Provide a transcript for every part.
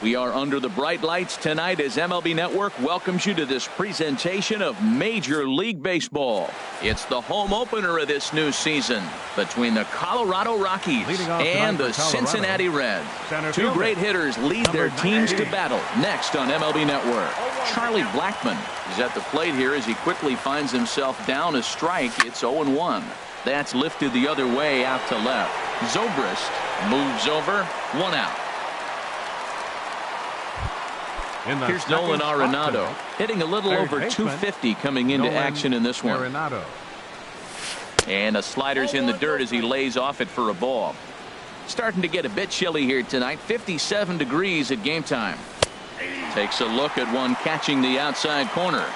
We are under the bright lights tonight as MLB Network welcomes you to this presentation of Major League Baseball. It's the home opener of this new season between the Colorado Rockies and the Cincinnati Reds. Two great hitters lead their teams to battle next on MLB Network. Charlie Blackmon is at the plate here as he quickly finds himself down a strike. It's 0-1. That's lifted the other way out to left. Zobrist moves over, 1 out. Here's Nolan Arenado hitting a little over 250 coming into action in this one. And a slider's in the dirt as he lays off it for a ball. Starting to get a bit chilly here tonight. 57 degrees at game time. Takes a look at one catching the outside corner.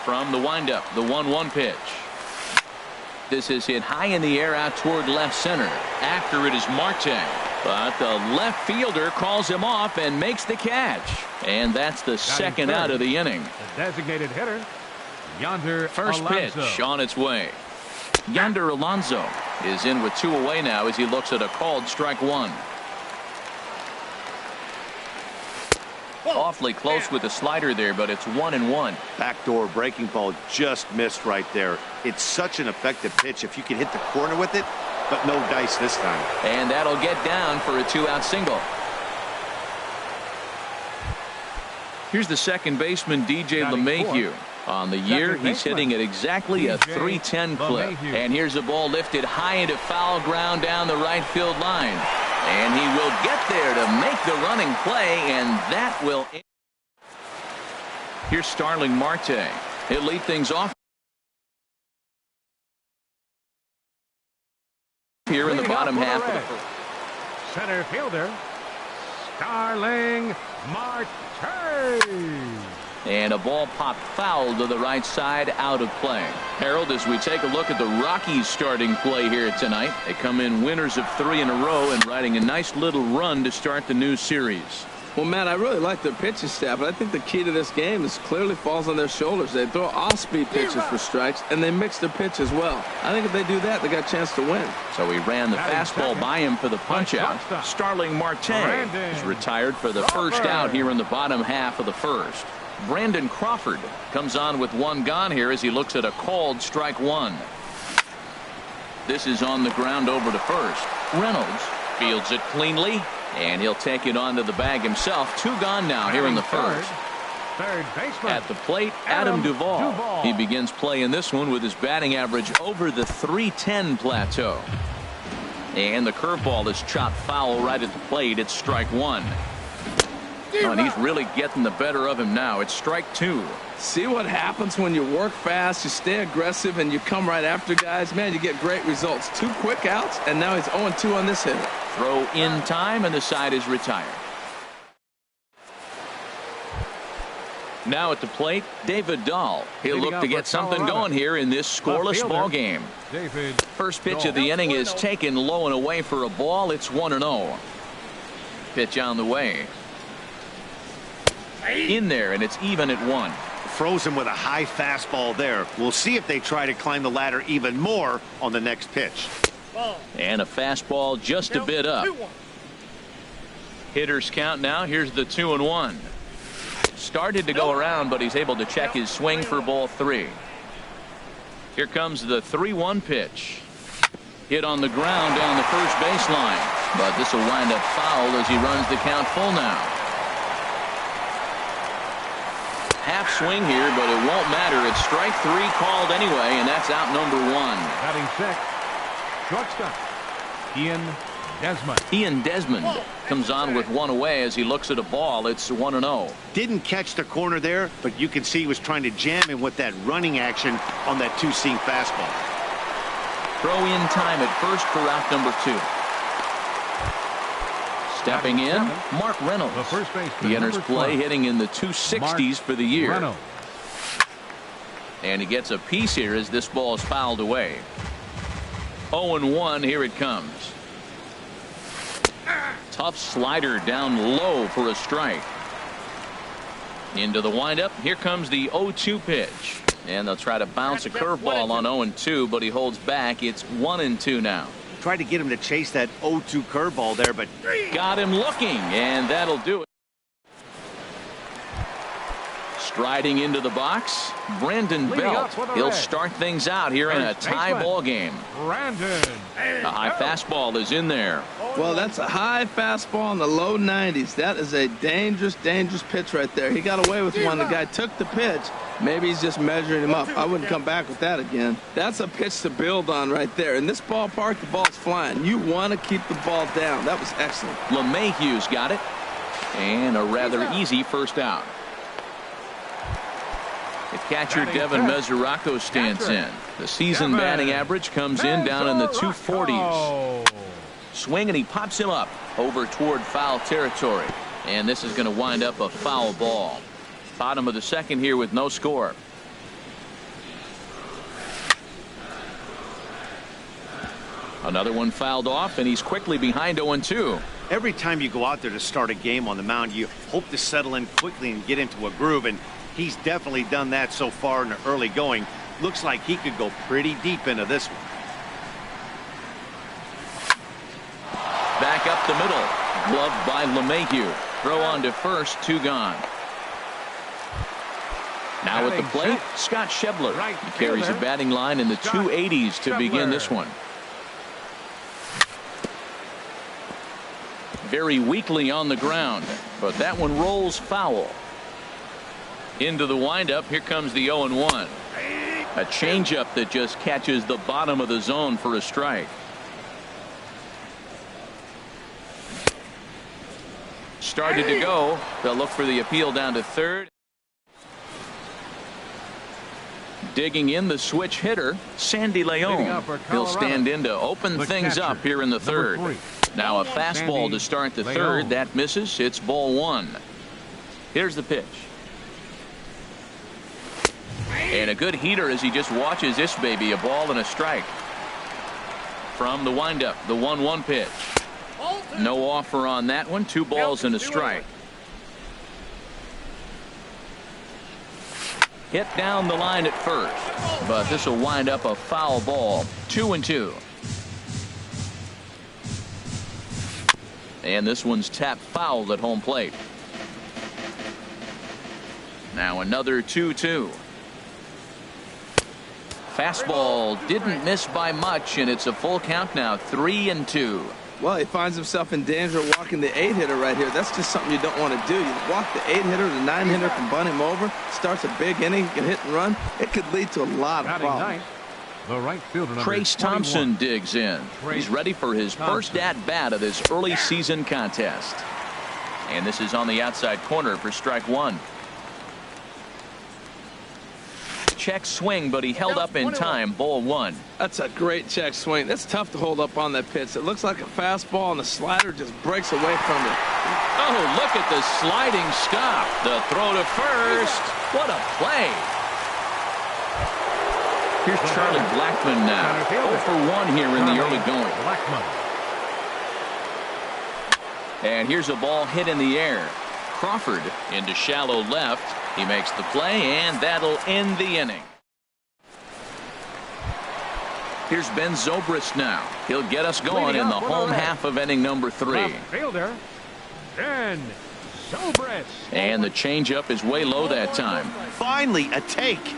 From the windup, the 1-1 pitch. This is hit high in the air out toward left center. After it is Marte. But the left fielder calls him off and makes the catch. And that's the second out of the inning. The designated hitter, Yonder First Alonso. pitch on its way. Yonder Alonso is in with 2 away now as he looks at a called strike 1. Awfully close with the slider there, but it's 1-1. Backdoor breaking ball just missed right there. It's such an effective pitch if you can hit the corner with it, but no dice this time. And that'll get down for a 2-out single. Here's the second baseman, DJ LeMahieu. On the year, he's hitting at exactly a .310 clip. And here's a ball lifted high into foul ground down the right field line. And he will get there to make the running play, and that will. Here's Starling Marte. He'll lead things off here in the bottom half of the first. Center fielder, Starling Marte. And a ball popped foul to the right side, out of play. Harold, as we take a look at the Rockies starting play here tonight, they come in winners of 3 in a row and riding a nice little run to start the new series. Well, Matt, I really like their pitching staff, but I think the key to this game is clearly falls on their shoulders. They throw off-speed pitches for strikes, and they mix their pitch as well. I think if they do that, they got a chance to win. So he ran the fastball by him for the punch-out. Starling Marte is retired for the first out here in the bottom half of the first. Brandon Crawford comes on with 1 gone here as he looks at a called strike 1. This is on the ground over to first. Reynolds fields it cleanly, and he'll take it onto the bag himself. 2 gone now here in the first. Third baseman. At the plate, Adam Duvall. He begins play in this one with his batting average over the .310 plateau. And the curveball is chopped foul right at the plate. It's strike 1. Oh, and he's really getting the better of him now. It's strike 2. See what happens when you work fast, you stay aggressive, and you come right after guys? Man, you get great results. 2 quick outs, and now he's 0-2 on this hitter. Throw in time, and the side is retired. Now at the plate, David Dahl. He'll look to get something going here in this scoreless ball game. First pitch of the inning is taken low and away for a ball. It's 1-0. Pitch on the way. In there, and it's even at 1. Frozen with a high fastball there. We'll see if they try to climb the ladder even more on the next pitch. And a fastball just a bit up. Hitters count now. Here's the 2-1. Started to go around, but he's able to check his swing for ball 3. Here comes the 3-1 pitch. Hit on the ground down the first baseline, but this will wind up foul as he runs the count full now. Half swing here, but it won't matter. It's strike 3 called anyway, and that's out number 1. Batting sixth, shortstop, Ian Desmond comes on with 1 away as he looks at a ball. It's 1-0. Didn't catch the corner there, but you can see he was trying to jam him with that running action on that 2-seam fastball. Throw in time at first for out number 2. Stepping in, Mark Reynolds. He enters play hitting in the 260s for the year. And he gets a piece here as this ball is fouled away. 0-1, here it comes. Tough slider down low for a strike. Into the windup. Here comes the 0-2 pitch. And they'll try to bounce a curveball on 0-2, but he holds back. It's 1-2 now. Tried to get him to chase that 0-2 curveball there, but got him looking, and that'll do it. Striding into the box, Brandon Belt. He'll start things out here in a tie ball game. A high fastball is in there. Well, that's a high fastball in the low 90s. That is a dangerous, dangerous pitch right there. He got away with one. The guy took the pitch. Maybe he's just measuring him up. I wouldn't come back with that again. That's a pitch to build on right there. In this ballpark, the ball's flying. You want to keep the ball down. That was excellent. LeMahieu's got it. And a rather easy first out. The catcher, Devin Mesoraco, stands in. The season batting average comes in down in the 240s. Swing, and he pops him up over toward foul territory. And this is going to wind up a foul ball. Bottom of the second here with no score. Another one fouled off, and he's quickly behind 0-2. every time you go out there to start a game on the mound, you hope to settle in quickly and get into a groove, and he's definitely done that so far in the early going. Looks like he could go pretty deep into this one. Back up the middle. Gloved by LeMahieu. Throw on to first, 2 gone. Now at the plate, Scott Schebler. He carries a batting line in the 280s to begin this one. Very weakly on the ground, but that one rolls foul. Into the windup, here comes the 0-1. A changeup that just catches the bottom of the zone for a strike. Started to go. They'll look for the appeal down to third. Digging in the switch hitter, Sandy Leon. He'll stand in to open things up here in the third. Now a fastball to start the third. That misses. It's ball 1. Here's the pitch. And a good heater as he just watches this baby. A ball and a strike. From the windup, the 1-1 pitch. No offer on that one. 2 balls and a strike. Hit down the line at first, but this will wind up a foul ball. 2-2. And this one's tapped foul at home plate. Now another 2-2. Fastball didn't miss by much, and it's a full count now. 3-2. Well, he finds himself in danger of walking the 8-hitter right here. That's just something you don't want to do. You walk the 8-hitter, the 9-hitter can bunt him over, starts a big inning, he can hit and run. It could lead to a lot of problems. The right fielder, Trace Thompson digs in. He's ready for his first at-bat of this early season contest. And this is on the outside corner for strike 1. Check swing, but he held up in time. Ball 1. That's a great check swing. That's tough to hold up on that pitch. It looks like a fastball, and the slider just breaks away from it. Oh, look at the sliding stop. The throw to first. What a play. Here's Charlie Blackmon now. 0 for 1 here in the early going. And here's a ball hit in the air. Crawford into shallow left. He makes the play, and that'll end the inning. Here's Ben Zobrist now. He'll get us going in the home half of inning number 3. Fielder, Ben Zobrist. And the changeup is way low that time. Finally, a take.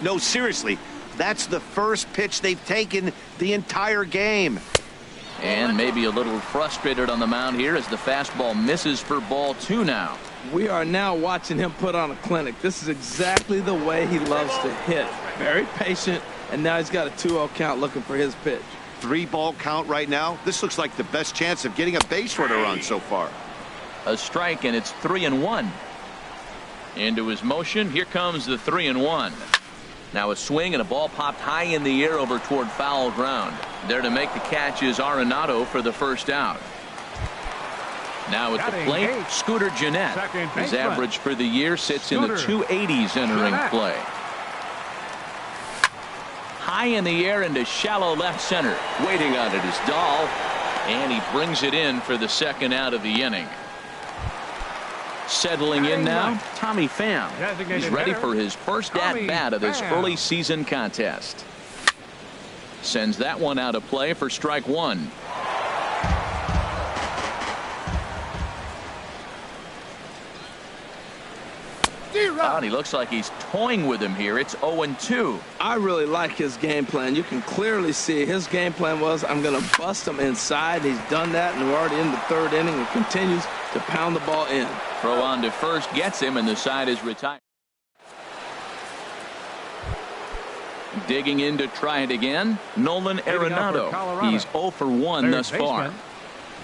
No, seriously, that's the first pitch they've taken the entire game. And maybe a little frustrated on the mound here as the fastball misses for ball 2 now. We are now watching him put on a clinic. This is exactly the way he loves to hit. Very patient, and now he's got a 2-0 count looking for his pitch. 3-ball count right now. This looks like the best chance of getting a base runner on so far. A strike, and it's 3-1. Into his motion. Here comes the 3-1. Now a swing and a ball popped high in the air over toward foul ground. There to make the catch is Arenado for the first out. Now at the plate, Scooter Gennett. His average for the year sits in the 280s entering play. High in the air into shallow left center. Waiting on it is Dahl, and he brings it in for the second out of the inning. Settling in now, Tommy Pham. He's ready for his first at-bat of this early season contest. Sends that one out of play for strike one. Oh, he looks like he's toying with him here. It's 0-2. I really like his game plan. You can clearly see his game plan was, I'm going to bust him inside. He's done that, and we're already in the third inning and continues to pound the ball in. Throw on to first gets him, and the side is retired. Digging in to try it again, Nolan Arenado. He's 0 for 1 thus far.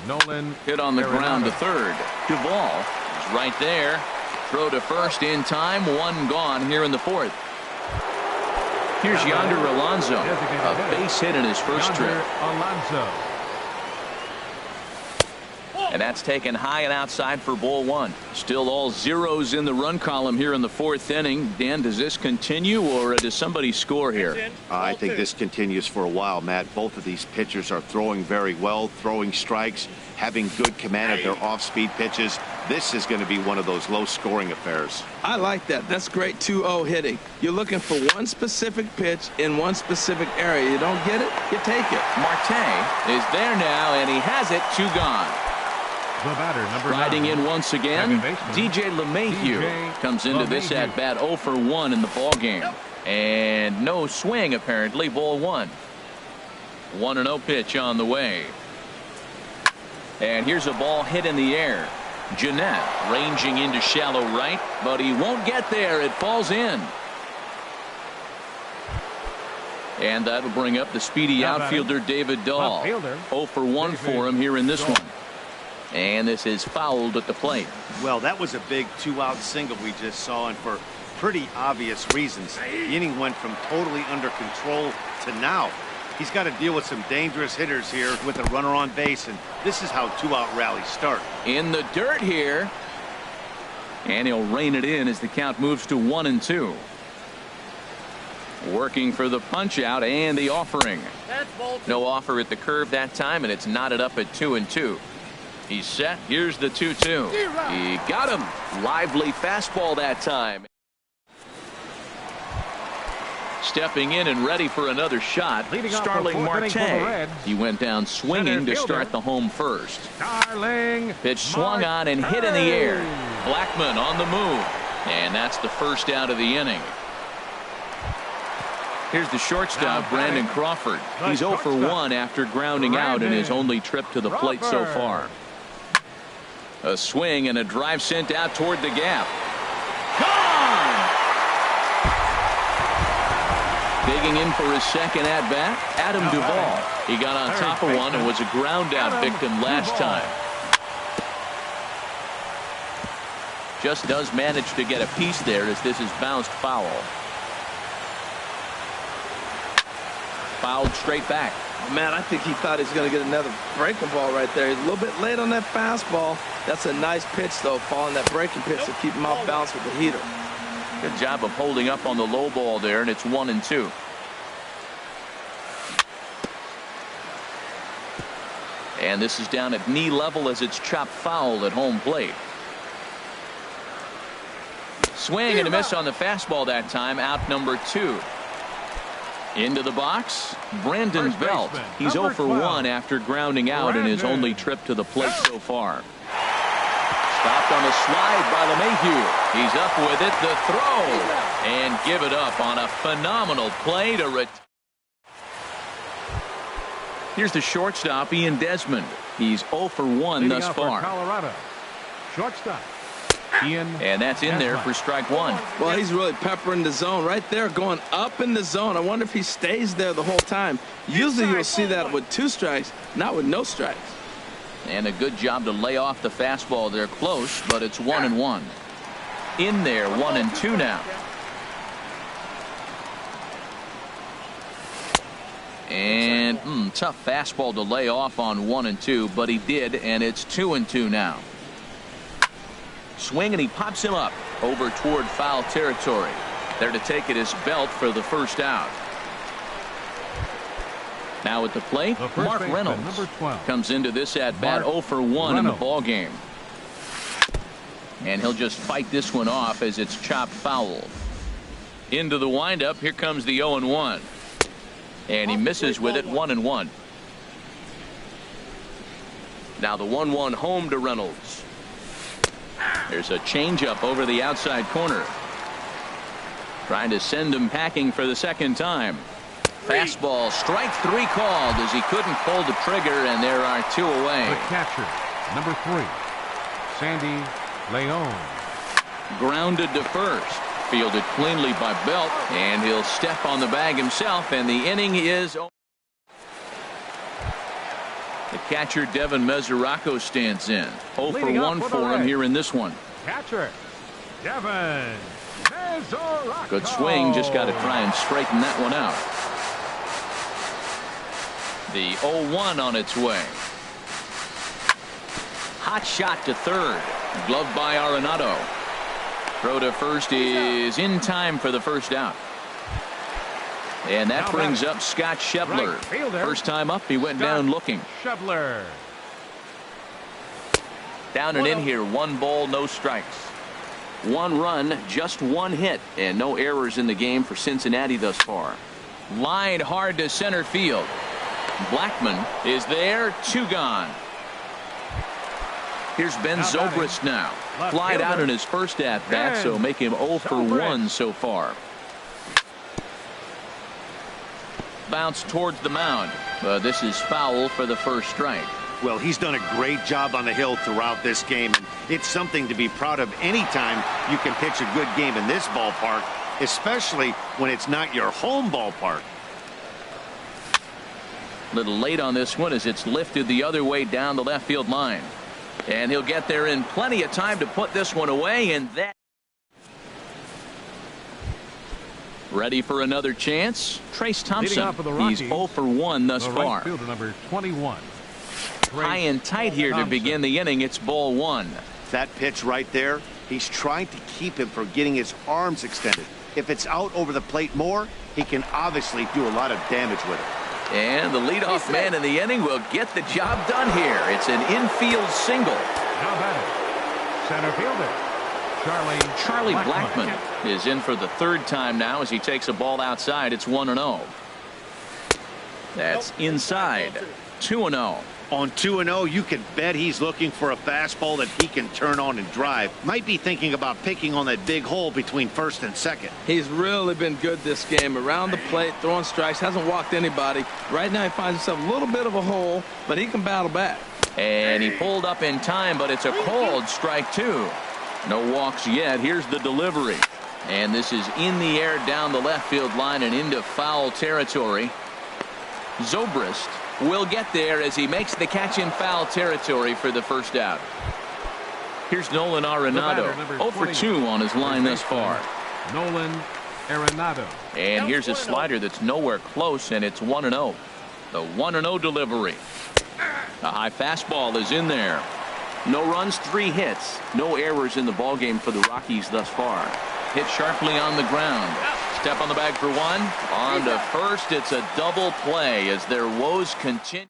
Nolan hit on the ground to third. Duvall is right there. Throw to first in time. One gone here in the fourth. Here's Yonder Alonso. A base hit in his first trip. Alonso. And that's taken high and outside for ball one. Still all zeros in the run column here in the fourth inning. Dan, does this continue, or does somebody score here? I think this continues for a while, Matt. Both of these pitchers are throwing very well, throwing strikes, having good command of their off-speed pitches. This is going to be one of those low-scoring affairs. I like that. That's great 2-0 hitting. You're looking for one specific pitch in one specific area. You don't get it, you take it. Marte is there now, and he has it. 2 gone. The batter, number Riding 9, in once again, DJ LeMahieu DJ comes into this at bat 0 for 1 in the ball game. And no swing, apparently. Ball one. 1-0 pitch on the way. And here's a ball hit in the air. Jeanette ranging into shallow right, but he won't get there. It falls in. And that'll bring up the speedy outfielder David Dahl. 0 for 1 for him here in this one. And this is fouled at the plate. Well, that was a big 2-out single we just saw, and for pretty obvious reasons. The inning went from totally under control to now. He's got to deal with some dangerous hitters here with a runner on base, and this is how 2-out rallies start. In the dirt here. And he'll rein it in as the count moves to 1-2. Working for the punch out and the offering. No offer at the curve that time, and it's knotted up at 2-2. He's set. Here's the 2-2. He got him. Lively fastball that time. Stepping in and ready for another shot, Starling Marte. He went down swinging to start the home first. Starling. Pitch swung on and hit in the air. Blackman on the move. And that's the first out of the inning. Here's the shortstop, Brandon Crawford. He's 0 for 1 after grounding out in his only trip to the plate so far. A swing and a drive sent out toward the gap. Gone! Digging in for his second at-bat, Adam Duvall. He got on top of one and was a ground-out victim last time. Just does manage to get a piece there as this is bounced foul. Fouled straight back. Man, I think he thought he was going to get another breaking ball right there. He's a little bit late on that fastball. That's a nice pitch, though, following that breaking pitch to keep him off balance with the heater. Good job of holding up on the low ball there, and it's 1-2. And this is down at knee level as it's chopped foul at home plate. Swing and a miss on the fastball that time. Out number 2. Into the box, Brandon Belt. He's 0 for 1 after grounding out in his only trip to the plate so far. Stopped on a slide by LeMahieu. He's up with it. The throw. And give it up on a phenomenal play to Here's the shortstop, Ian Desmond. He's 0 for 1 thus far. Colorado. Shortstop. And that's in there for strike one. Well, he's really peppering the zone right there, going up in the zone. I wonder if he stays there the whole time. Usually you'll see that with 2 strikes, not with no strikes. And a good job to lay off the fastball there close, but it's 1-1. In there, 1-2 now. And tough fastball to lay off on 1-2, but he did, and it's 2-2 now. Swing and he pops him up over toward foul territory. There to take it is Belt for the first out. Now at the plate, Mark Reynolds comes into this at bat 0 for 1 in the ball game. And he'll just fight this one off as it's chopped foul. Into the windup, here comes the 0-1. And he misses with it, 1-1. Now the 1-1 home to Reynolds. There's a changeup over the outside corner. Trying to send him packing for the second time. Fastball, strike 3 called as he couldn't pull the trigger, and there are 2 away. The catcher, number 3, Sandy Leon. Grounded to first. Fielded cleanly by Belt, and he'll step on the bag himself, and the inning is over. The catcher, Devin Mesoraco, stands in. 0 for 1 for him here in this one. Catcher, Devin Mesoraco. Good swing, just got to try and straighten that one out. The 0-1 on its way. Hot shot to third. Gloved by Arenado. Throw to first is in time for the first out. And that brings up Scott Schebler. First time up, he went down looking. Schebler. Down and in here, 1 ball, no strikes. 1 run, just 1 hit, and no errors in the game for Cincinnati thus far. Lined hard to center field. Blackman is there, 2 gone. Here's Ben Zobrist now. Flied out in his first at-bat, so make him 0 for 1 so far. Bounce towards the mound. This is foul for the first strike. Well, he's done a great job on the hill throughout this game, and it's something to be proud of anytime you can pitch a good game in this ballpark, especially when it's not your home ballpark. Little late on this one as it's lifted the other way down the left field line. And he'll get there in plenty of time to put this one away, and that. Ready for another chance? Trace Thompson. He's 0 for 1 thus far. Right fielder, number 21. High and tight here to begin the inning. It's ball 1. That pitch right there, he's trying to keep him from getting his arms extended. If it's out over the plate more, he can obviously do a lot of damage with it. And the leadoff man in the inning will get the job done here. It's an infield single. Now batting, center fielder, Charlie Blackman is in for the 3rd time now as he takes a ball outside. It's 1-0. That's inside. 2-0. On 2-0, you can bet he's looking for a fastball that he can turn on and drive. Might be thinking about picking on that big hole between first and second. He's really been good this game. Around the plate, throwing strikes, hasn't walked anybody. Right now he finds himself a little bit of a hole, but he can battle back. And he pulled up in time, but it's a called strike 2. No walks yet. Here's the delivery. And this is in the air down the left field line and into foul territory. Zobrist will get there as he makes the catch in foul territory for the first out. Here's Nolan Arenado, 0 for 2 on his line thus far. Nolan Arenado. And here's a slider that's nowhere close, and it's 1-0. The 1-0 delivery. A high fastball is in there. No runs, 3 hits. No errors in the ballgame for the Rockies thus far. Hit sharply on the ground. Step on the bag for 1. On to first. It's a double play as their woes continue.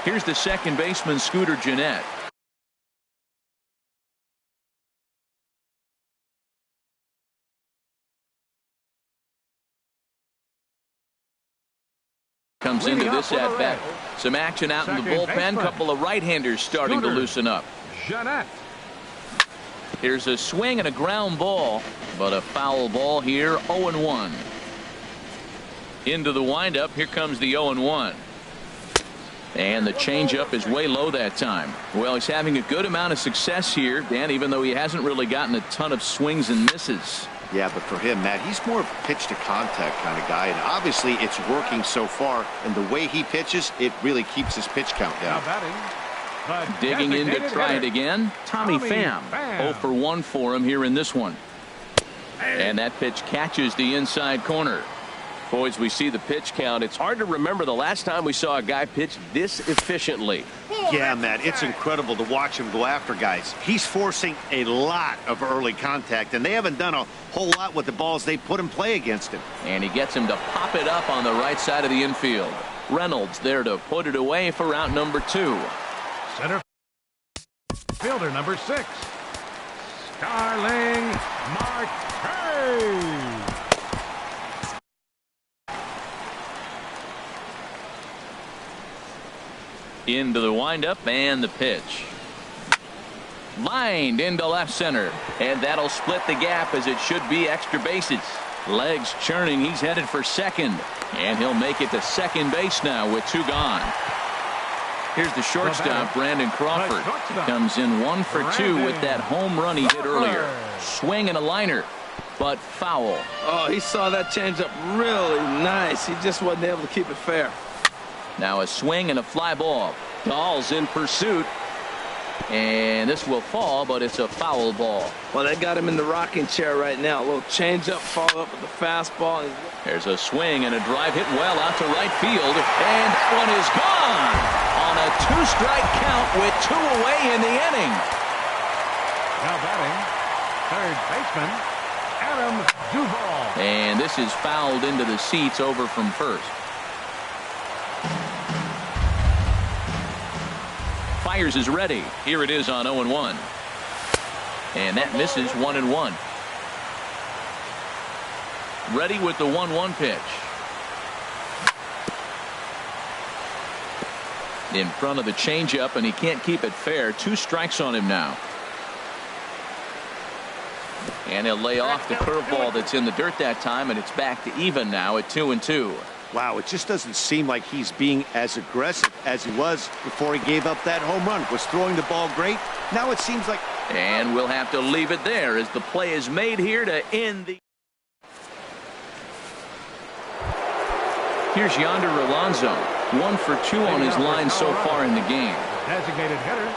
Here's the second baseman, Scooter Gennett. Comes into this at bat. Some action out in the bullpen. Couple of right-handers starting to loosen up. Gennett. Here's a swing and a ground ball, but a foul ball here. 0-1. Into the windup. Here comes the 0-1. And the changeup is way low that time. Well, he's having a good amount of success here, Dan, even though he hasn't really gotten a ton of swings and misses. Yeah, but for him, Matt, he's more of a pitch to contact kind of guy, and obviously it's working so far, and the way he pitches, it really keeps his pitch count down. Digging in to try it again, Tommy Pham. 0 for 1 for him here in this one. And that pitch catches the inside corner. Boys, we see the pitch count. It's hard to remember the last time we saw a guy pitch this efficiently. Yeah, Matt, it's incredible to watch him go after guys. He's forcing a lot of early contact, and they haven't done a whole lot with the balls they put in play against him. And he gets him to pop it up on the right side of the infield. Reynolds there to put it away for out number 2. Center fielder, number 6, Starling Marte. Into the windup and the pitch. Lined into left center. And that'll split the gap as it should be extra bases. Legs churning. He's headed for second. And he'll make it to second base now with 2 gone. Here's the shortstop, Brandon Crawford. He comes in 1 for 2 with that home run he hit earlier. Swing and a liner, but foul. Oh, he saw that changeup really nice. He just wasn't able to keep it fair. Now a swing and a fly ball. Dahl's in pursuit. And this will fall, but it's a foul ball. Well, they got him in the rocking chair right now. A little changeup, follow up with the fastball. There's a swing and a drive hit well out to right field. And that one is gone on a 2-strike count with 2 away in the inning. Now batting, third baseman, Adam Duvall. And this is fouled into the seats over from first. Fires is ready. Here it is on 0-1. And that misses 1-1. Ready with the 1-1 pitch. In front of the changeup, and he can't keep it fair. 2 strikes on him now. And he'll lay off the curveball that's in the dirt that time, and it's back to even now at 2-2. Wow, it just doesn't seem like he's being as aggressive as he was before he gave up that home run. Was throwing the ball great. Now it seems like... And we'll have to leave it there as the play is made here to end the... Here's Yonder Alonso. 1 for 2 on his line so far in the game. Designated hitter,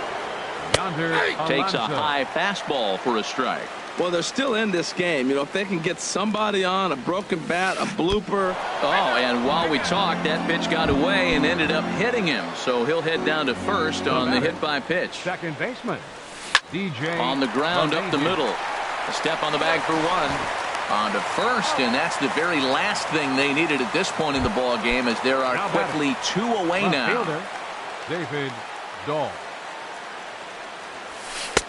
Yonder Alonso. Takes a high fastball for a strike. Well, they're still in this game. You know, if they can get somebody on, a broken bat, a blooper. Oh, and while we talked, that pitch got away and ended up hitting him. So he'll head down to first on the hit by pitch. Second baseman, DJ. On the ground up the middle. A step on the bag for 1. On to first, and that's the very last thing they needed at this point in the ball game, as there are quickly 2 away now. Fielder, David Dahl.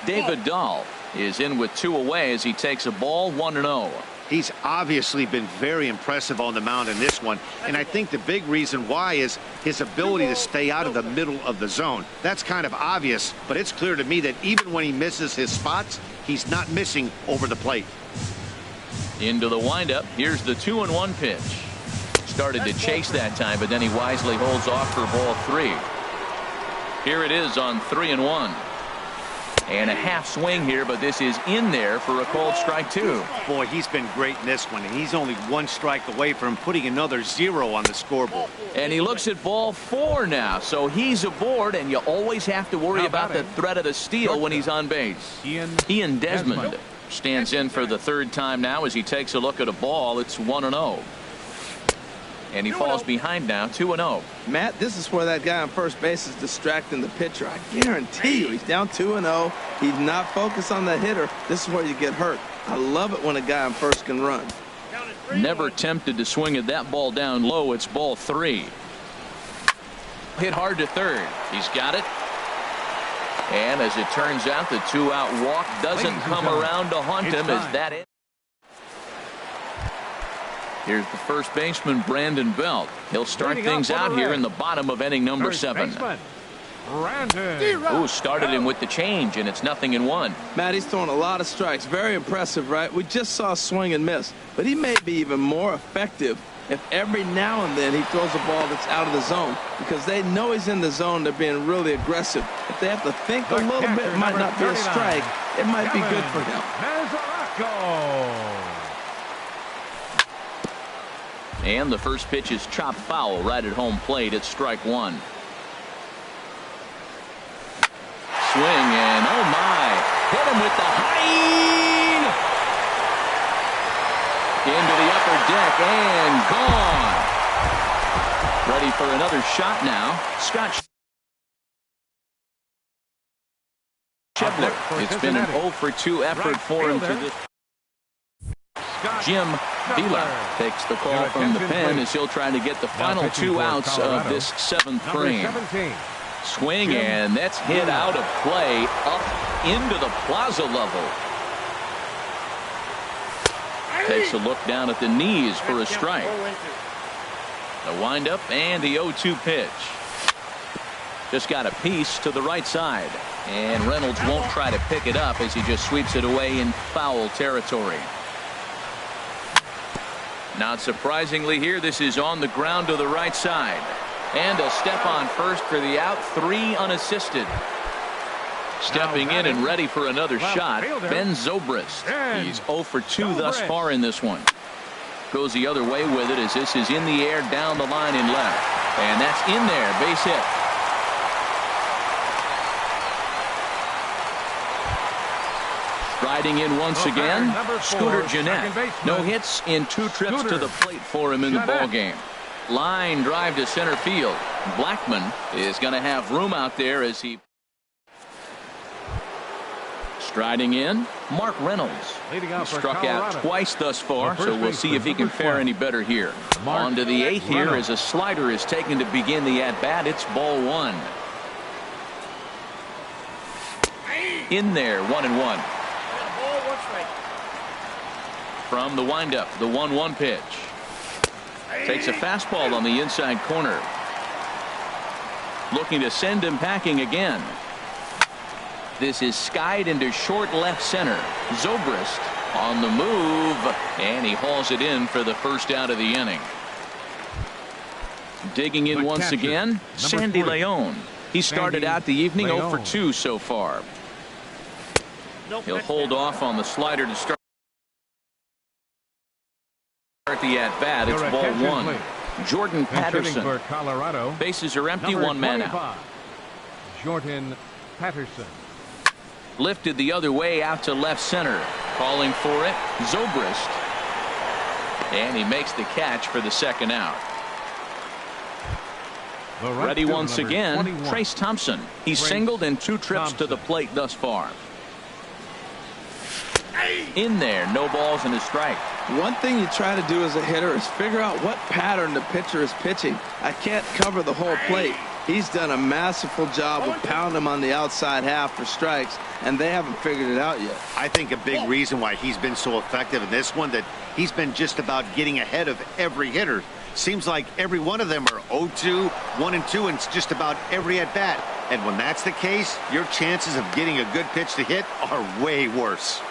David Dahl is in with 2 away as he takes a ball 1-0. He's obviously been very impressive on the mound in this one, and I think the big reason why is his ability to stay out of the middle of the zone. That's kind of obvious, but it's clear to me that even when he misses his spots, he's not missing over the plate. Into the windup. Here's the 2-1 pitch. Started to chase that time, but then he wisely holds off for ball 3. Here it is on 3-1. And a half swing here, but this is in there for a called strike 2. Boy, he's been great in this one, and he's only 1 strike away from putting another 0 on the scoreboard. And he looks at ball 4 now, so he's aboard, and you always have to worry about the threat of the steal when he's on base. Ian Desmond stands in for the 3rd time now as he takes a look at a ball. It's 1-0. And he falls behind now, 2-0. Matt, this is where that guy on first base is distracting the pitcher. I guarantee you, he's down 2-0. He's not focused on the hitter. This is where you get hurt. I love it when a guy on first can run. Never tempted to swing at that ball down low. It's ball 3. Hit hard to third. He's got it. And as it turns out, the 2-out walk doesn't come around to haunt him as that ends. Here's the first baseman, Brandon Belt. He'll start things out here in the bottom of inning number 7. Ooh, started him with the change, and it's 0-1. Matt, he's throwing a lot of strikes. Very impressive, right? We just saw swing and miss. But he may be even more effective if every now and then he throws a ball that's out of the zone, because they know he's in the zone. They're being really aggressive. If they have to think a little bit, it might not be a strike. It might be good for him. And the first pitch is chopped foul right at home plate. It's strike 1. Swing, and oh my, hit him with the high into the upper deck and gone. Ready for another shot now. Scott Schebler. It's been an 0 for 2 effort for him to this. Jim Vila takes the call from the pen as he'll try to get the final 2 outs of this 7th frame. Swing, and that's hit out of play up into the plaza level. Takes a look down at the knees for a strike. The windup and the 0-2 pitch. Just got a piece to the right side. And Reynolds won't try to pick it up as he just sweeps it away in foul territory. Not surprisingly here, this is on the ground to the right side. And a step on first for the out, 3 unassisted. Stepping in and ready for another shot, Ben Zobrist. He's 0 for 2 thus far in this one. Goes the other way with it as this is in the air down the line in left. And that's in there, base hit. Riding in once again, Scooter Gennett. No hits in 2 trips to the plate for him in the ballgame. Line drive to center field. Blackman is going to have room out there as he... Striding in, Mark Reynolds. He struck out twice thus far, so we'll see if he can fare any better here. On to the 8th here as a slider is taken to begin the at-bat. It's ball 1. In there, 1-1. From the windup, the 1-1 pitch. Takes a fastball on the inside corner. Looking to send him packing again. This is skied into short left center. Zobrist on the move, and he hauls it in for the first out of the inning. Digging in once again, Sandy Leon. He started out the evening 0 for 2 so far. He'll hold off on the slider to start the at-bat. It's ball 1. Jordan Patterson. For Colorado. Bases are empty, 1 man out. Jordan Patterson. Lifted the other way out to left center. Calling for it, Zobrist. And he makes the catch for the second out. Ready once again, 21. Trace Thompson. He's singled in 2 trips to the plate thus far. In there, no balls and a strike. One thing you try to do as a hitter is figure out what pattern the pitcher is pitching. I can't cover the whole plate. He's done a masterful job of pounding him on the outside half for strikes, and they haven't figured it out yet. I think a big reason why he's been so effective in this one, that he's been just about getting ahead of every hitter. Seems like every one of them are 0-2, 1-2, and it's just about every at bat. And when that's the case, your chances of getting a good pitch to hit are way worse.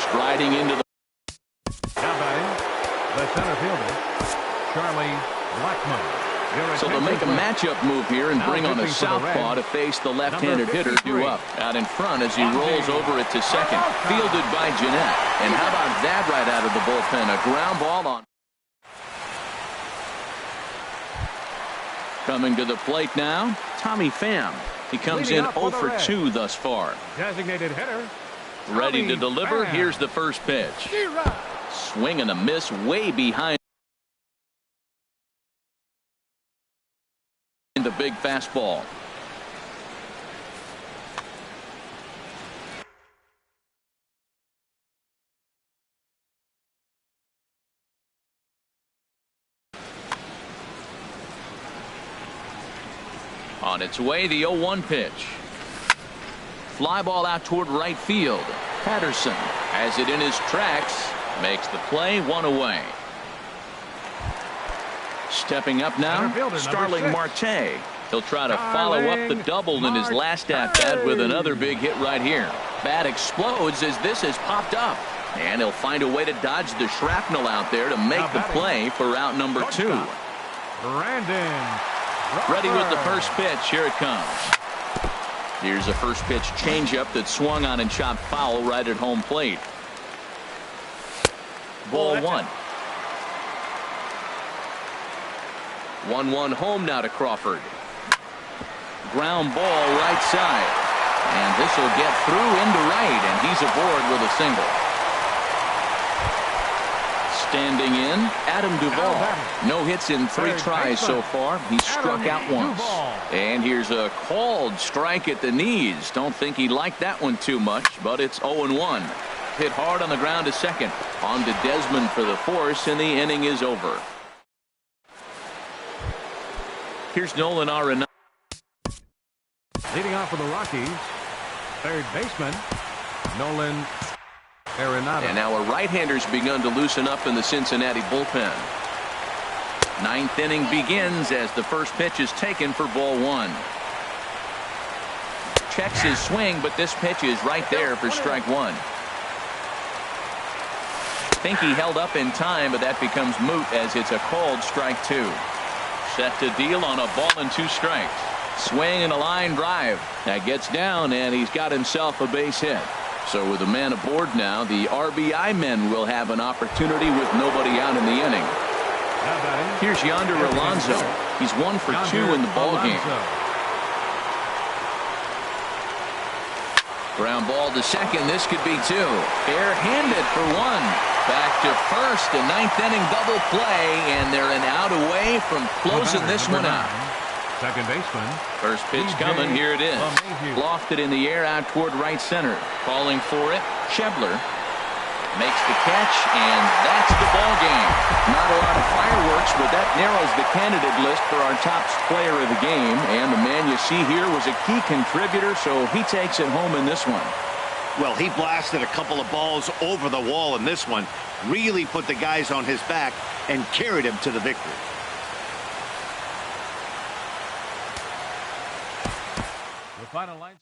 Striding into the... Now batting, the center fielder, Charlie Blackmon. So they'll make a matchup move here and bring on a southpaw to face the left-handed hitter due up. Out in front as he rolls over it to second. Fielded by Gennett. And how about that right out of the bullpen? A ground ball on. Coming to the plate now, Tommy Pham. He comes in 0 for 2 thus far. Designated hitter. Ready to deliver. Here's the first pitch. Swing and a miss way behind the big fastball. On its way, the 0-1 pitch. Fly ball out toward right field. Patterson has it in his tracks. Makes the play, 1 away. Stepping up now, Starling Marte. He'll try to follow up the double in his last at-bat with another big hit right here. Bat explodes as this has popped up. And he'll find a way to dodge the shrapnel out there to make the play for out number 2. Brandon. Ready with the first pitch. Here it comes. Here's a first pitch changeup that swung on and chopped foul right at home plate. Ball 1. 1-1 home now to Crawford. Ground ball right side. And this will get through into right, and he's aboard with a single. Standing in, Adam Duvall. No hits in 3 tries so far. He struck out once. And here's a called strike at the knees. Don't think he liked that one too much, but it's 0-1. Hit hard on the ground to second. On to Desmond for the force, and the inning is over. Here's Nolan Arenado. Leading off for the Rockies, third baseman, Nolan Arenado. And now a right-hander's begun to loosen up in the Cincinnati bullpen. Ninth inning begins as the first pitch is taken for ball one. Checks his swing, but this pitch is right there for strike one. Think he held up in time, but that becomes moot as it's a called strike two. Set to deal on a ball and 2 strikes. Swing and a line drive. That gets down, and he's got himself a base hit. So with a man aboard now, the RBI men will have an opportunity with nobody out in the inning. Here's Yonder Alonso. He's 1 for 2 in the ballgame. Ground ball to second. This could be 2. Bare-handed for 1. Back to first. A 9th inning double play, and they're an out away from closing this one out. Second baseman. First pitch coming. Here it is. Lofted in the air out toward right center. Calling for it. Schebler makes the catch, and that's the ball game. Not a lot of fireworks, but that narrows the candidate list for our top player of the game. And the man you see here was a key contributor, so he takes it home in this one. Well, he blasted a couple of balls over the wall in this one. Really put the guys on his back and carried him to the victory. The final line.